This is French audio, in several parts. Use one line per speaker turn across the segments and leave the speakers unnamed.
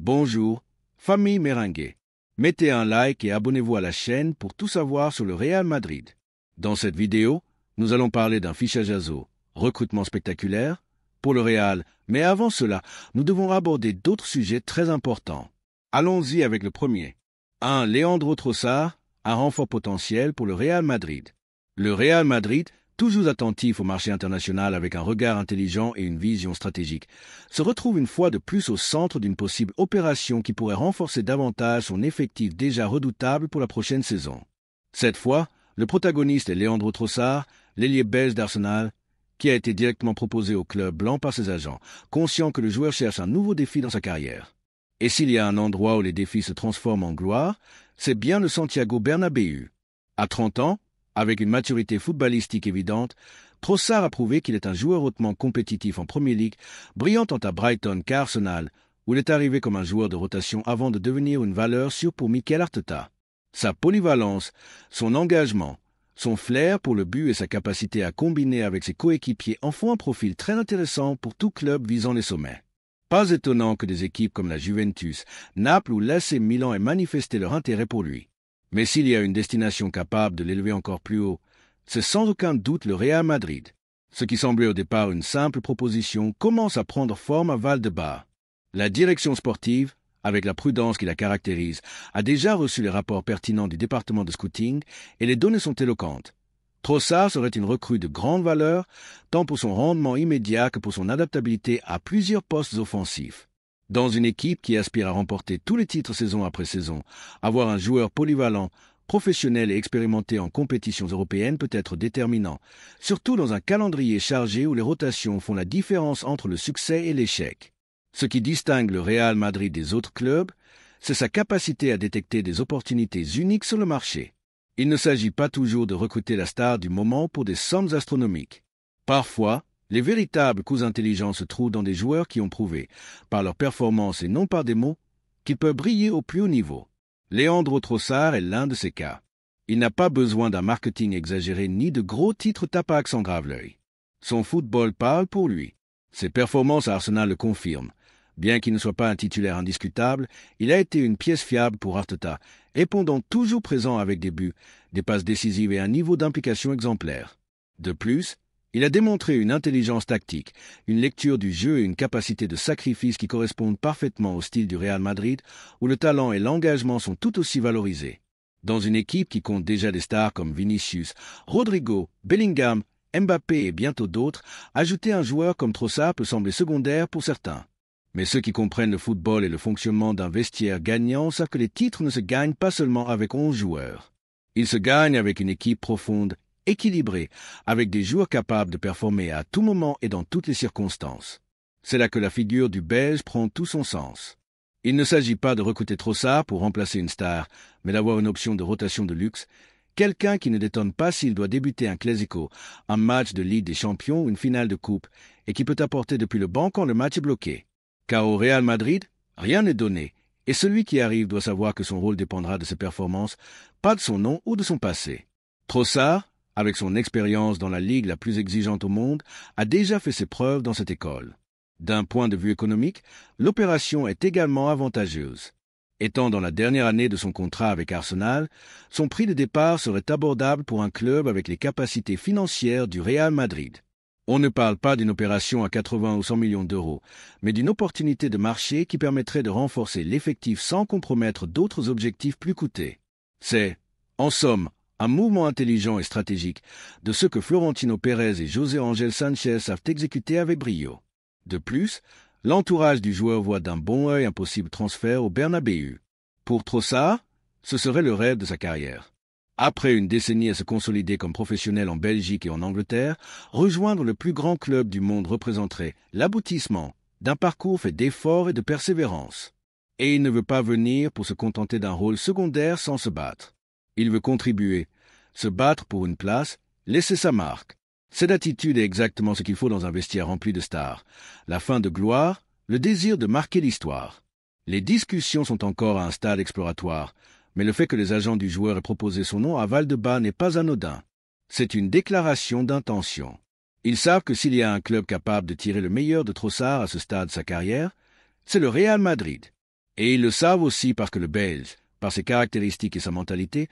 Bonjour, famille Merengue. Mettez un like et abonnez-vous à la chaîne pour tout savoir sur le Real Madrid. Dans cette vidéo, nous allons parler d'un fichage Azo, recrutement spectaculaire, pour le Real, mais avant cela, nous devons aborder d'autres sujets très importants. Allons-y avec le premier. 1. Leandro Trossard, un renfort potentiel pour le Real Madrid. Le Real Madrid, toujours attentif au marché international avec un regard intelligent et une vision stratégique, se retrouve une fois de plus au centre d'une possible opération qui pourrait renforcer davantage son effectif déjà redoutable pour la prochaine saison. Cette fois, le protagoniste est Leandro Trossard, l'ailier belge d'Arsenal, qui a été directement proposé au club blanc par ses agents, conscient que le joueur cherche un nouveau défi dans sa carrière. Et s'il y a un endroit où les défis se transforment en gloire, c'est bien le Santiago Bernabéu. À 30 ans, avec une maturité footballistique évidente, Trossard a prouvé qu'il est un joueur hautement compétitif en Premier League, brillant tant à Brighton qu'à Arsenal, où il est arrivé comme un joueur de rotation avant de devenir une valeur sûre pour Mikel Arteta. Sa polyvalence, son engagement, son flair pour le but et sa capacité à combiner avec ses coéquipiers en font un profil très intéressant pour tout club visant les sommets. Pas étonnant que des équipes comme la Juventus, Naples ou l'AC Milan aient manifesté leur intérêt pour lui. Mais s'il y a une destination capable de l'élever encore plus haut, c'est sans aucun doute le Real Madrid. Ce qui semblait au départ une simple proposition commence à prendre forme à Valdebebas. La direction sportive, avec la prudence qui la caractérise, a déjà reçu les rapports pertinents du département de scouting et les données sont éloquentes. Trossard serait une recrue de grande valeur, tant pour son rendement immédiat que pour son adaptabilité à plusieurs postes offensifs. Dans une équipe qui aspire à remporter tous les titres saison après saison, avoir un joueur polyvalent, professionnel et expérimenté en compétitions européennes peut être déterminant, surtout dans un calendrier chargé où les rotations font la différence entre le succès et l'échec. Ce qui distingue le Real Madrid des autres clubs, c'est sa capacité à détecter des opportunités uniques sur le marché. Il ne s'agit pas toujours de recruter la star du moment pour des sommes astronomiques. Parfois, les véritables coups intelligents se trouvent dans des joueurs qui ont prouvé, par leur performance et non par des mots, qu'ils peuvent briller au plus haut niveau. Leandro Trossard est l'un de ces cas. Il n'a pas besoin d'un marketing exagéré ni de gros titres tapant à accent grave l'œil. Son football parle pour lui. Ses performances à Arsenal le confirment. Bien qu'il ne soit pas un titulaire indiscutable, il a été une pièce fiable pour Arteta, répondant toujours présent avec des buts, des passes décisives et un niveau d'implication exemplaire. De plus, il a démontré une intelligence tactique, une lecture du jeu et une capacité de sacrifice qui correspondent parfaitement au style du Real Madrid, où le talent et l'engagement sont tout aussi valorisés. Dans une équipe qui compte déjà des stars comme Vinicius, Rodrigo, Bellingham, Mbappé et bientôt d'autres, ajouter un joueur comme Trossard peut sembler secondaire pour certains. Mais ceux qui comprennent le football et le fonctionnement d'un vestiaire gagnant savent que les titres ne se gagnent pas seulement avec 11 joueurs. Ils se gagnent avec une équipe profonde, équilibrée, avec des joueurs capables de performer à tout moment et dans toutes les circonstances. C'est là que la figure du Belge prend tout son sens. Il ne s'agit pas de recruter Trossard pour remplacer une star, mais d'avoir une option de rotation de luxe, quelqu'un qui ne détonne pas s'il doit débuter un Clásico, un match de Ligue des Champions ou une finale de Coupe, et qui peut apporter depuis le banc quand le match est bloqué. Car au Real Madrid, rien n'est donné, et celui qui arrive doit savoir que son rôle dépendra de ses performances, pas de son nom ou de son passé. Trossard, avec son expérience dans la ligue la plus exigeante au monde, a déjà fait ses preuves dans cette école. D'un point de vue économique, l'opération est également avantageuse. Étant dans la dernière année de son contrat avec Arsenal, son prix de départ serait abordable pour un club avec les capacités financières du Real Madrid. On ne parle pas d'une opération à 80 ou 100 millions d'euros, mais d'une opportunité de marché qui permettrait de renforcer l'effectif sans compromettre d'autres objectifs plus coûtés. C'est, en somme, un mouvement intelligent et stratégique de ce que Florentino Pérez et José Ángel Sánchez savent exécuter avec brio. De plus, l'entourage du joueur voit d'un bon œil un possible transfert au Bernabéu. Pour Trossard, ce serait le rêve de sa carrière. Après une décennie à se consolider comme professionnel en Belgique et en Angleterre, rejoindre le plus grand club du monde représenterait l'aboutissement d'un parcours fait d'efforts et de persévérance. Et il ne veut pas venir pour se contenter d'un rôle secondaire sans se battre. Il veut contribuer, se battre pour une place, laisser sa marque. Cette attitude est exactement ce qu'il faut dans un vestiaire rempli de stars. La fin de gloire, le désir de marquer l'histoire. Les discussions sont encore à un stade exploratoire, mais le fait que les agents du joueur aient proposé son nom à Valdebebas n'est pas anodin. C'est une déclaration d'intention. Ils savent que s'il y a un club capable de tirer le meilleur de Trossard à ce stade de sa carrière, c'est le Real Madrid. Et ils le savent aussi parce que le Belge, par ses caractéristiques et sa mentalité,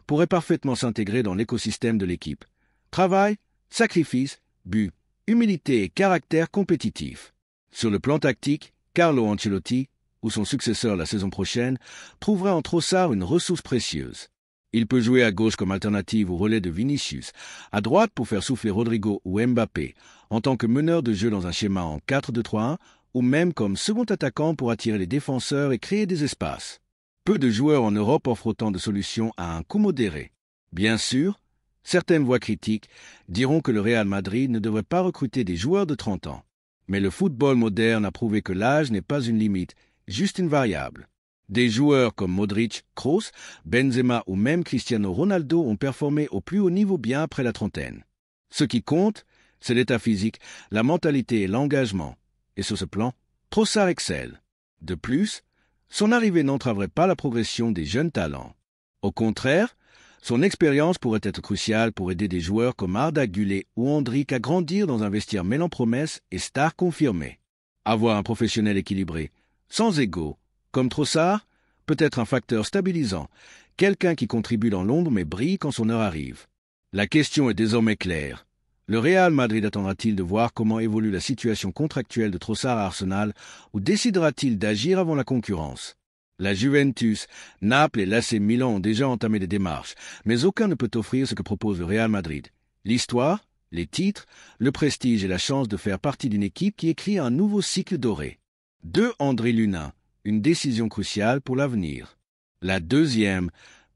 pourrait parfaitement s'intégrer dans l'écosystème de l'équipe. Travail, sacrifice, but, humilité et caractère compétitif. Sur le plan tactique, Carlo Ancelotti, ou son successeur la saison prochaine, trouvera en Trossard une ressource précieuse. Il peut jouer à gauche comme alternative au relais de Vinicius, à droite pour faire souffler Rodrigo ou Mbappé, en tant que meneur de jeu dans un schéma en 4-2-3-1, ou même comme second attaquant pour attirer les défenseurs et créer des espaces. Peu de joueurs en Europe offrent autant de solutions à un coût modéré. Bien sûr, certaines voix critiques diront que le Real Madrid ne devrait pas recruter des joueurs de 30 ans. Mais le football moderne a prouvé que l'âge n'est pas une limite, juste une variable. Des joueurs comme Modric, Kroos, Benzema ou même Cristiano Ronaldo ont performé au plus haut niveau bien après la trentaine. Ce qui compte, c'est l'état physique, la mentalité et l'engagement. Et sur ce plan, Trossard excelle. De plus, son arrivée n'entraverait pas la progression des jeunes talents. Au contraire, son expérience pourrait être cruciale pour aider des joueurs comme Arda Güler ou Endrick à grandir dans un vestiaire mêlant promesses et stars confirmées. Avoir un professionnel équilibré, sans ego, comme Trossard, peut être un facteur stabilisant, quelqu'un qui contribue dans l'ombre mais brille quand son heure arrive. La question est désormais claire. Le Real Madrid attendra-t-il de voir comment évolue la situation contractuelle de Trossard à Arsenal ou décidera-t-il d'agir avant la concurrence? La Juventus, Naples et l'AC Milan ont déjà entamé des démarches, mais aucun ne peut offrir ce que propose le Real Madrid. L'histoire, les titres, le prestige et la chance de faire partie d'une équipe qui écrit un nouveau cycle doré. 2. André Lunin, une décision cruciale pour l'avenir. La deuxième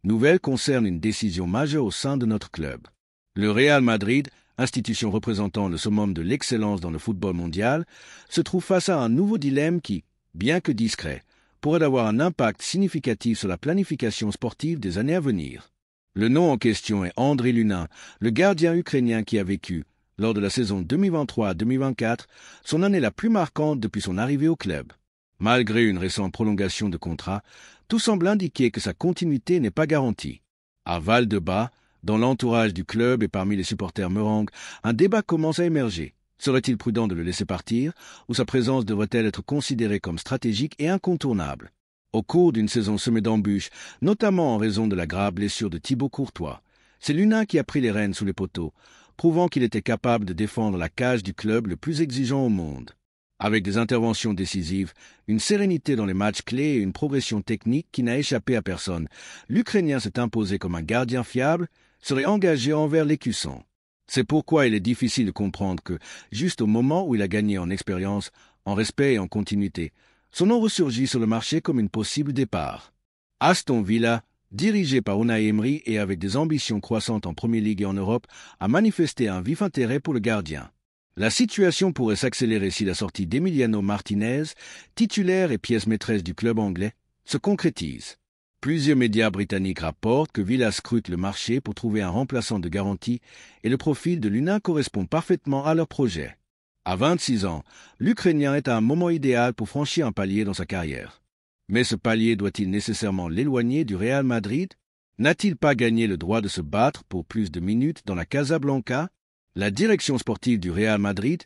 nouvelle concerne une décision majeure au sein de notre club. Le Real Madrid, institution représentant le summum de l'excellence dans le football mondial, se trouve face à un nouveau dilemme qui, bien que discret, pourrait avoir un impact significatif sur la planification sportive des années à venir. Le nom en question est André Lunin, le gardien ukrainien qui a vécu, lors de la saison 2023-2024, son année la plus marquante depuis son arrivée au club. Malgré une récente prolongation de contrat, tout semble indiquer que sa continuité n'est pas garantie. À Val-de-Bas, dans l'entourage du club et parmi les supporters meringues, un débat commence à émerger. Serait-il prudent de le laisser partir, ou sa présence devrait-elle être considérée comme stratégique et incontournable? Au cours d'une saison semée d'embûches, notamment en raison de la grave blessure de Thibaut Courtois, c'est Lunin qui a pris les rênes sous les poteaux, prouvant qu'il était capable de défendre la cage du club le plus exigeant au monde. Avec des interventions décisives, une sérénité dans les matchs clés et une progression technique qui n'a échappé à personne, l'Ukrainien s'est imposé comme un gardien fiable, serait engagé envers l'écusson. C'est pourquoi il est difficile de comprendre que, juste au moment où il a gagné en expérience, en respect et en continuité, son nom ressurgit sur le marché comme une possible départ. Aston Villa, dirigé par Unai Emery et avec des ambitions croissantes en Premier League et en Europe, a manifesté un vif intérêt pour le gardien. La situation pourrait s'accélérer si la sortie d'Emiliano Martinez, titulaire et pièce maîtresse du club anglais, se concrétise. Plusieurs médias britanniques rapportent que Villa scrute le marché pour trouver un remplaçant de garantie et le profil de Lunin correspond parfaitement à leur projet. À 26 ans, l'Ukrainien est à un moment idéal pour franchir un palier dans sa carrière. Mais ce palier doit-il nécessairement l'éloigner du Real Madrid? N'a-t-il pas gagné le droit de se battre pour plus de minutes dans la Casablanca? La direction sportive du Real Madrid,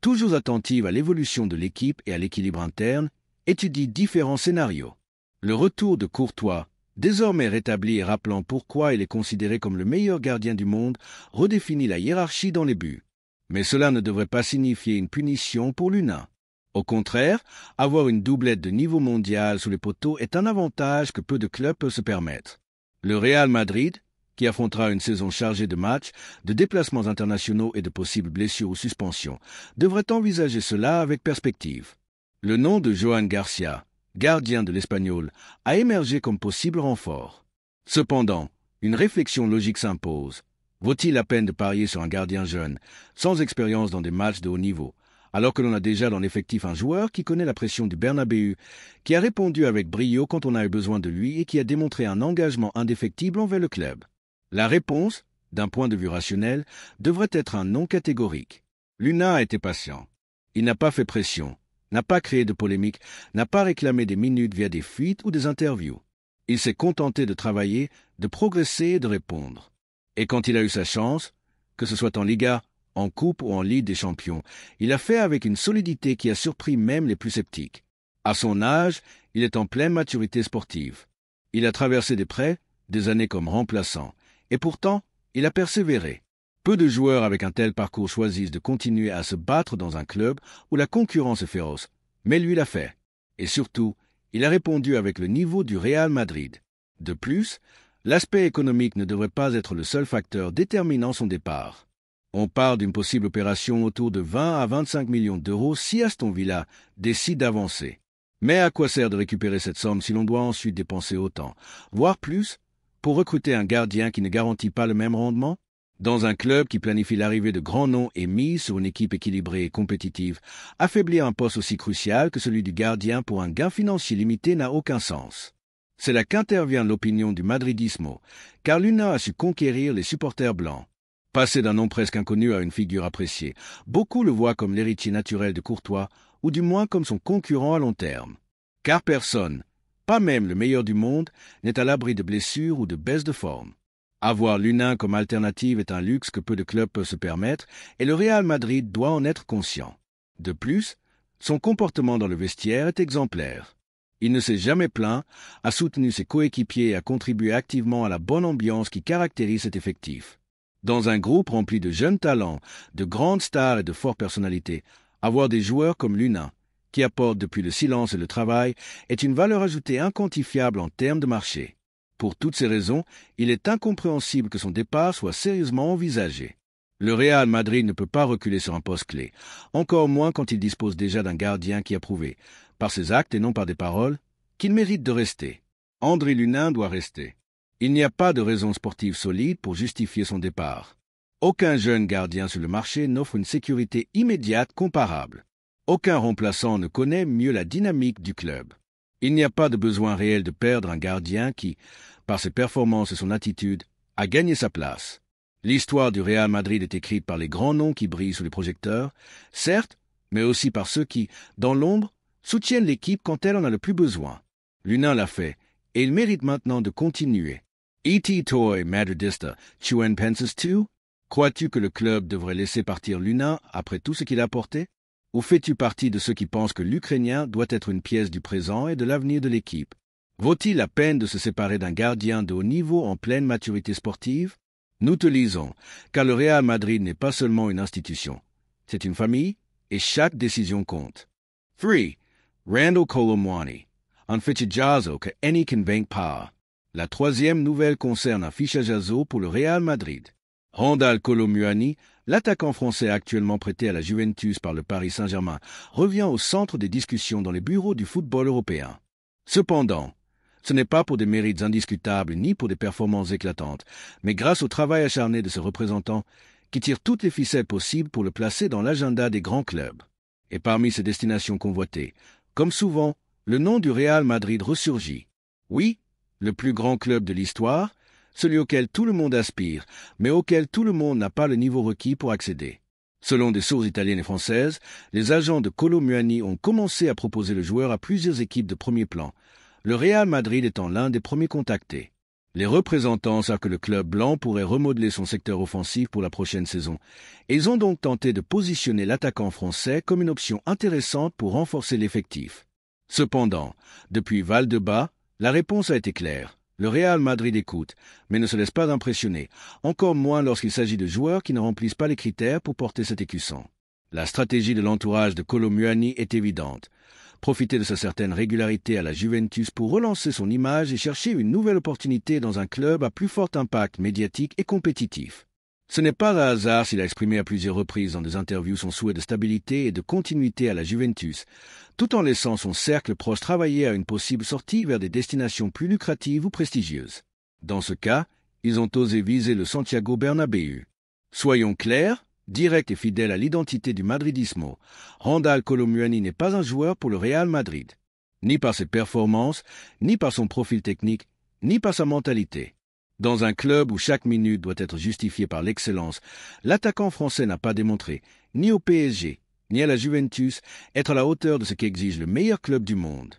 toujours attentive à l'évolution de l'équipe et à l'équilibre interne, étudie différents scénarios. Le retour de Courtois, désormais rétabli et rappelant pourquoi il est considéré comme le meilleur gardien du monde, redéfinit la hiérarchie dans les buts. Mais cela ne devrait pas signifier une punition pour Lunin. Au contraire, avoir une doublette de niveau mondial sous les poteaux est un avantage que peu de clubs peuvent se permettre. Le Real Madrid, qui affrontera une saison chargée de matchs, de déplacements internationaux et de possibles blessures ou suspensions, devrait envisager cela avec perspective. Le nom de Johan Garcia, gardien de l'Espagnol, a émergé comme possible renfort. Cependant, une réflexion logique s'impose. Vaut-il la peine de parier sur un gardien jeune, sans expérience dans des matchs de haut niveau, alors que l'on a déjà dans l'effectif un joueur qui connaît la pression du Bernabéu, qui a répondu avec brio quand on a eu besoin de lui et qui a démontré un engagement indéfectible envers le club? La réponse, d'un point de vue rationnel, devrait être un non catégorique. Lunin a été patient. Il n'a pas fait pression, n'a pas créé de polémique, n'a pas réclamé des minutes via des fuites ou des interviews. Il s'est contenté de travailler, de progresser et de répondre. Et quand il a eu sa chance, que ce soit en Liga, en Coupe ou en Ligue des Champions, il a fait avec une solidité qui a surpris même les plus sceptiques. À son âge, il est en pleine maturité sportive. Il a traversé des prêts, des années comme remplaçant, et pourtant, il a persévéré. Peu de joueurs avec un tel parcours choisissent de continuer à se battre dans un club où la concurrence est féroce, mais lui l'a fait. Et surtout, il a répondu avec le niveau du Real Madrid. De plus, l'aspect économique ne devrait pas être le seul facteur déterminant son départ. On parle d'une possible opération autour de 20 à 25 millions d'euros si Aston Villa décide d'avancer. Mais à quoi sert de récupérer cette somme si l'on doit ensuite dépenser autant, voire plus, pour recruter un gardien qui ne garantit pas le même rendement? Dans un club qui planifie l'arrivée de grands noms et mise sur une équipe équilibrée et compétitive, affaiblir un poste aussi crucial que celui du gardien pour un gain financier limité n'a aucun sens. C'est là qu'intervient l'opinion du madridismo, car l'UNA a su conquérir les supporters blancs. Passé d'un nom presque inconnu à une figure appréciée, beaucoup le voient comme l'héritier naturel de Courtois, ou du moins comme son concurrent à long terme. Car personne, pas même le meilleur du monde, n'est à l'abri de blessures ou de baisse de forme. Avoir l'UNA comme alternative est un luxe que peu de clubs peuvent se permettre et le Real Madrid doit en être conscient. De plus, son comportement dans le vestiaire est exemplaire. Il ne s'est jamais plaint, a soutenu ses coéquipiers et a contribué activement à la bonne ambiance qui caractérise cet effectif. Dans un groupe rempli de jeunes talents, de grandes stars et de fortes personnalités, avoir des joueurs comme l'UNA, qui apportent depuis le silence et le travail, est une valeur ajoutée inquantifiable en termes de marché. Pour toutes ces raisons, il est incompréhensible que son départ soit sérieusement envisagé. Le Real Madrid ne peut pas reculer sur un poste clé, encore moins quand il dispose déjà d'un gardien qui a prouvé, par ses actes et non par des paroles, qu'il mérite de rester. André Lunin doit rester. Il n'y a pas de raison sportive solide pour justifier son départ. Aucun jeune gardien sur le marché n'offre une sécurité immédiate comparable. Aucun remplaçant ne connaît mieux la dynamique du club. Il n'y a pas de besoin réel de perdre un gardien qui, par ses performances et son attitude, a gagné sa place. L'histoire du Real Madrid est écrite par les grands noms qui brillent sous les projecteurs, certes, mais aussi par ceux qui, dans l'ombre, soutiennent l'équipe quand elle en a le plus besoin. Lunin l'a fait, et il mérite maintenant de continuer. E.T. Toy Madridista, tu en penses tu? Crois-tu que le club devrait laisser partir Lunin après tout ce qu'il a apporté? Ou fais-tu partie de ceux qui pensent que l'Ukrainien doit être une pièce du présent et de l'avenir de l'équipe? Vaut-il la peine de se séparer d'un gardien de haut niveau en pleine maturité sportive? Nous te lisons, car le Real Madrid n'est pas seulement une institution. C'est une famille, et chaque décision compte. 3. Randal Kolo Muani. Un fichajazo que any can bank pas. La troisième nouvelle concerne un fichajazo pour le Real Madrid. Randal Kolo Muani, l'attaquant français actuellement prêté à la Juventus par le Paris Saint-Germain, revient au centre des discussions dans les bureaux du football européen. Cependant, ce n'est pas pour des mérites indiscutables ni pour des performances éclatantes, mais grâce au travail acharné de ce représentant qui tire toutes les ficelles possibles pour le placer dans l'agenda des grands clubs. Et parmi ces destinations convoitées, comme souvent, le nom du Real Madrid ressurgit. Oui, le plus grand club de l'histoire, celui auquel tout le monde aspire, mais auquel tout le monde n'a pas le niveau requis pour accéder. Selon des sources italiennes et françaises, les agents de Kolo Muani ont commencé à proposer le joueur à plusieurs équipes de premier plan, le Real Madrid étant l'un des premiers contactés. Les représentants savent que le club blanc pourrait remodeler son secteur offensif pour la prochaine saison, et ils ont donc tenté de positionner l'attaquant français comme une option intéressante pour renforcer l'effectif. Cependant, depuis Valdebebas, la réponse a été claire. Le Real Madrid écoute, mais ne se laisse pas impressionner, encore moins lorsqu'il s'agit de joueurs qui ne remplissent pas les critères pour porter cet écusson. La stratégie de l'entourage de Kolo Muani est évidente. Profiter de sa certaine régularité à la Juventus pour relancer son image et chercher une nouvelle opportunité dans un club à plus fort impact médiatique et compétitif. Ce n'est pas un hasard s'il a exprimé à plusieurs reprises dans des interviews son souhait de stabilité et de continuité à la Juventus, tout en laissant son cercle proche travailler à une possible sortie vers des destinations plus lucratives ou prestigieuses. Dans ce cas, ils ont osé viser le Santiago Bernabéu. Soyons clairs, direct et fidèle à l'identité du madridismo, Randal Kolo Muani n'est pas un joueur pour le Real Madrid, ni par ses performances, ni par son profil technique, ni par sa mentalité. Dans un club où chaque minute doit être justifiée par l'excellence, l'attaquant français n'a pas démontré, ni au PSG, ni à la Juventus, être à la hauteur de ce qu'exige le meilleur club du monde.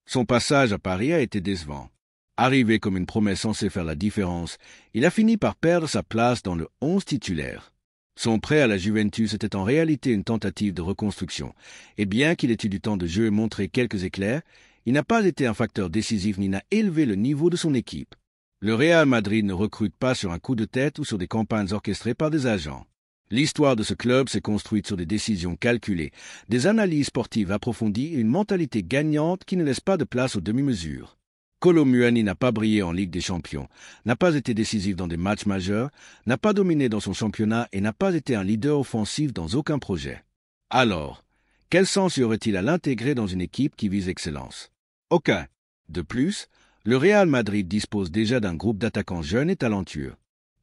Son passage à Paris a été décevant. Arrivé comme une promesse censée faire la différence, il a fini par perdre sa place dans le 11 titulaire. Son prêt à la Juventus était en réalité une tentative de reconstruction, et bien qu'il ait eu du temps de jeu et montré quelques éclairs, il n'a pas été un facteur décisif ni n'a élevé le niveau de son équipe. Le Real Madrid ne recrute pas sur un coup de tête ou sur des campagnes orchestrées par des agents. L'histoire de ce club s'est construite sur des décisions calculées, des analyses sportives approfondies et une mentalité gagnante qui ne laisse pas de place aux demi-mesures. Kolo Muani n'a pas brillé en Ligue des Champions, n'a pas été décisif dans des matchs majeurs, n'a pas dominé dans son championnat et n'a pas été un leader offensif dans aucun projet. Alors, quel sens y aurait-il à l'intégrer dans une équipe qui vise l'excellence? Aucun. De plus, le Real Madrid dispose déjà d'un groupe d'attaquants jeunes et talentueux.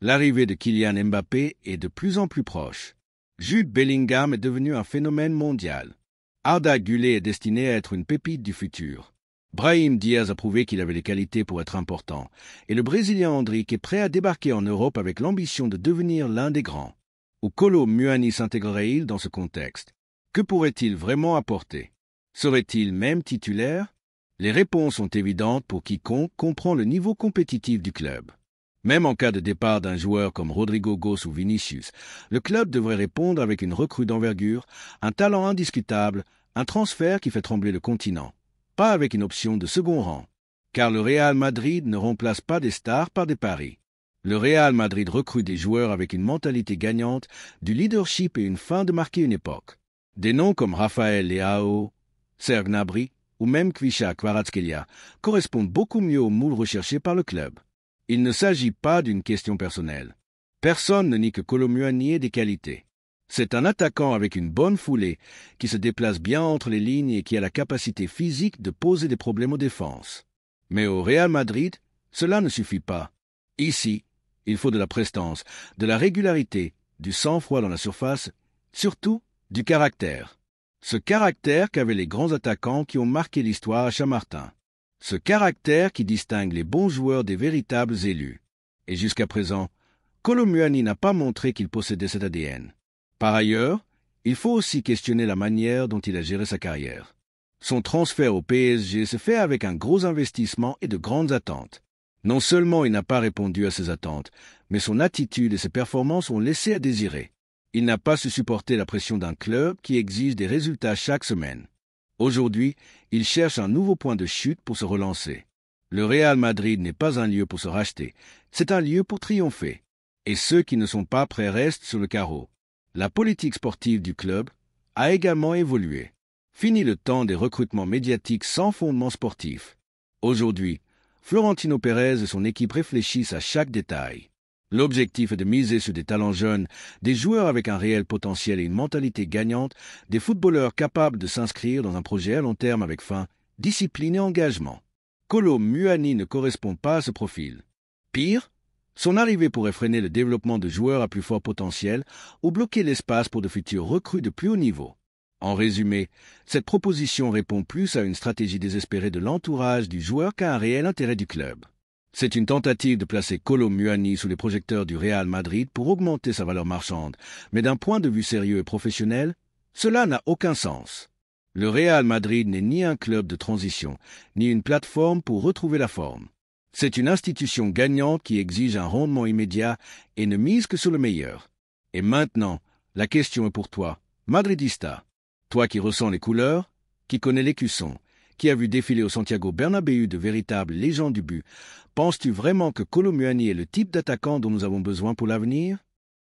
L'arrivée de Kylian Mbappé est de plus en plus proche. Jude Bellingham est devenu un phénomène mondial. Arda Güler est destiné à être une pépite du futur. Brahim Diaz a prouvé qu'il avait les qualités pour être important, et le Brésilien Endrick est prêt à débarquer en Europe avec l'ambition de devenir l'un des grands. Où Kolo Muani s'intégrerait-il dans ce contexte? Que pourrait-il vraiment apporter? Serait-il même titulaire? Les réponses sont évidentes pour quiconque comprend le niveau compétitif du club. Même en cas de départ d'un joueur comme Rodrigo Goes ou Vinicius, le club devrait répondre avec une recrue d'envergure, un talent indiscutable, un transfert qui fait trembler le continent. Pas avec une option de second rang. Car le Real Madrid ne remplace pas des stars par des paris. Le Real Madrid recrute des joueurs avec une mentalité gagnante, du leadership et une fin de marquer une époque. Des noms comme Rafael Leao, Serge Gnabry ou même Kvisha Kvaratskhelia correspondent beaucoup mieux au moule recherché par le club. Il ne s'agit pas d'une question personnelle. Personne ne nie que Kolo Muani ait des qualités. C'est un attaquant avec une bonne foulée, qui se déplace bien entre les lignes et qui a la capacité physique de poser des problèmes aux défenses. Mais au Real Madrid, cela ne suffit pas. Ici, il faut de la prestance, de la régularité, du sang-froid dans la surface, surtout du caractère. Ce caractère qu'avaient les grands attaquants qui ont marqué l'histoire à Chamartin. Ce caractère qui distingue les bons joueurs des véritables élus. Et jusqu'à présent, Kolo Muani n'a pas montré qu'il possédait cet ADN. Par ailleurs, il faut aussi questionner la manière dont il a géré sa carrière. Son transfert au PSG se fait avec un gros investissement et de grandes attentes. Non seulement il n'a pas répondu à ces attentes, mais son attitude et ses performances ont laissé à désirer. Il n'a pas su supporter la pression d'un club qui exige des résultats chaque semaine. Aujourd'hui, il cherche un nouveau point de chute pour se relancer. Le Real Madrid n'est pas un lieu pour se racheter, c'est un lieu pour triompher. Et ceux qui ne sont pas prêts restent sur le carreau. La politique sportive du club a également évolué. Fini le temps des recrutements médiatiques sans fondement sportif. Aujourd'hui, Florentino Pérez et son équipe réfléchissent à chaque détail. L'objectif est de miser sur des talents jeunes, des joueurs avec un réel potentiel et une mentalité gagnante, des footballeurs capables de s'inscrire dans un projet à long terme avec faim, discipline et engagement. Kolo Muani ne correspond pas à ce profil. Pire, son arrivée pourrait freiner le développement de joueurs à plus fort potentiel ou bloquer l'espace pour de futurs recrues de plus haut niveau. En résumé, cette proposition répond plus à une stratégie désespérée de l'entourage du joueur qu'à un réel intérêt du club. C'est une tentative de placer Kolo Muani sous les projecteurs du Real Madrid pour augmenter sa valeur marchande, mais d'un point de vue sérieux et professionnel, cela n'a aucun sens. Le Real Madrid n'est ni un club de transition, ni une plateforme pour retrouver la forme. C'est une institution gagnante qui exige un rendement immédiat et ne mise que sur le meilleur. Et maintenant, la question est pour toi, Madridista. Toi qui ressens les couleurs, qui connais l'écusson, qui a vu défiler au Santiago Bernabéu de véritables légendes du but, penses-tu vraiment que Kolo Muani est le type d'attaquant dont nous avons besoin pour l'avenir?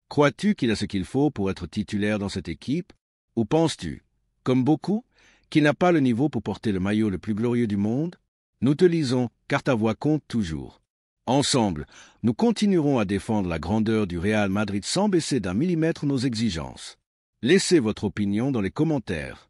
Crois-tu qu'il a ce qu'il faut pour être titulaire dans cette équipe? Ou penses-tu, comme beaucoup, qu'il n'a pas le niveau pour porter le maillot le plus glorieux du monde? Nous te lisons, car ta voix compte toujours. Ensemble, nous continuerons à défendre la grandeur du Real Madrid sans baisser d'un millimètre nos exigences. Laissez votre opinion dans les commentaires.